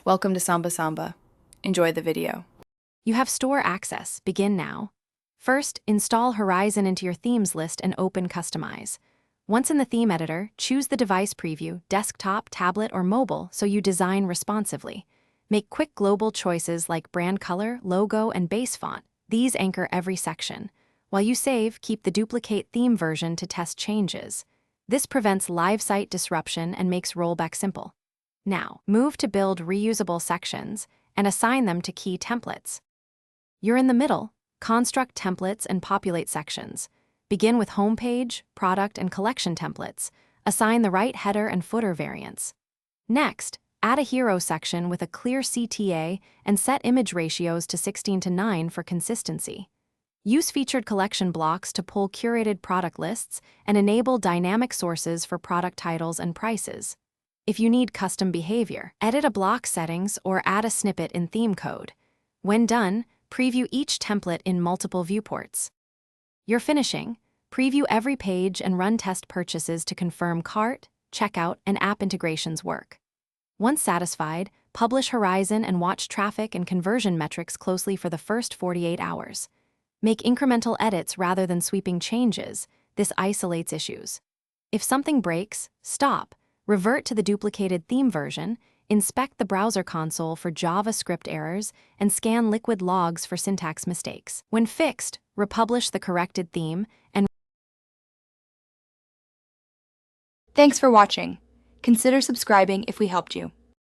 Welcome to Samba Samba. Enjoy the video. You have store access. Begin now. First, install Horizon into your themes list and open Customize. Once in the theme editor, choose the device preview, desktop, tablet, or mobile so you design responsively. Make quick global choices like brand color, logo, and base font. These anchor every section. While you save, keep the duplicate theme version to test changes. This prevents live site disruption and makes rollback simple. Now, move to build reusable sections and assign them to key templates. You're in the middle. Construct templates and populate sections. Begin with homepage, product, and collection templates. Assign the right header and footer variants. Next, add a hero section with a clear CTA and set image ratios to 16:9 for consistency. Use featured collection blocks to pull curated product lists and enable dynamic sources for product titles and prices. If you need custom behavior, edit a block settings or add a snippet in theme code. When done, preview each template in multiple viewports. You're finishing. Preview every page and run test purchases to confirm cart, checkout, and app integrations work. Once satisfied, publish Horizon and watch traffic and conversion metrics closely for the first 48 hours. Make incremental edits rather than sweeping changes. This isolates issues. If something breaks, stop. Revert to the duplicated theme version, inspect the browser console for JavaScript errors, and scan liquid logs for syntax mistakes. When fixed, republish the corrected theme and Thanks for watching. Consider subscribing if we helped you.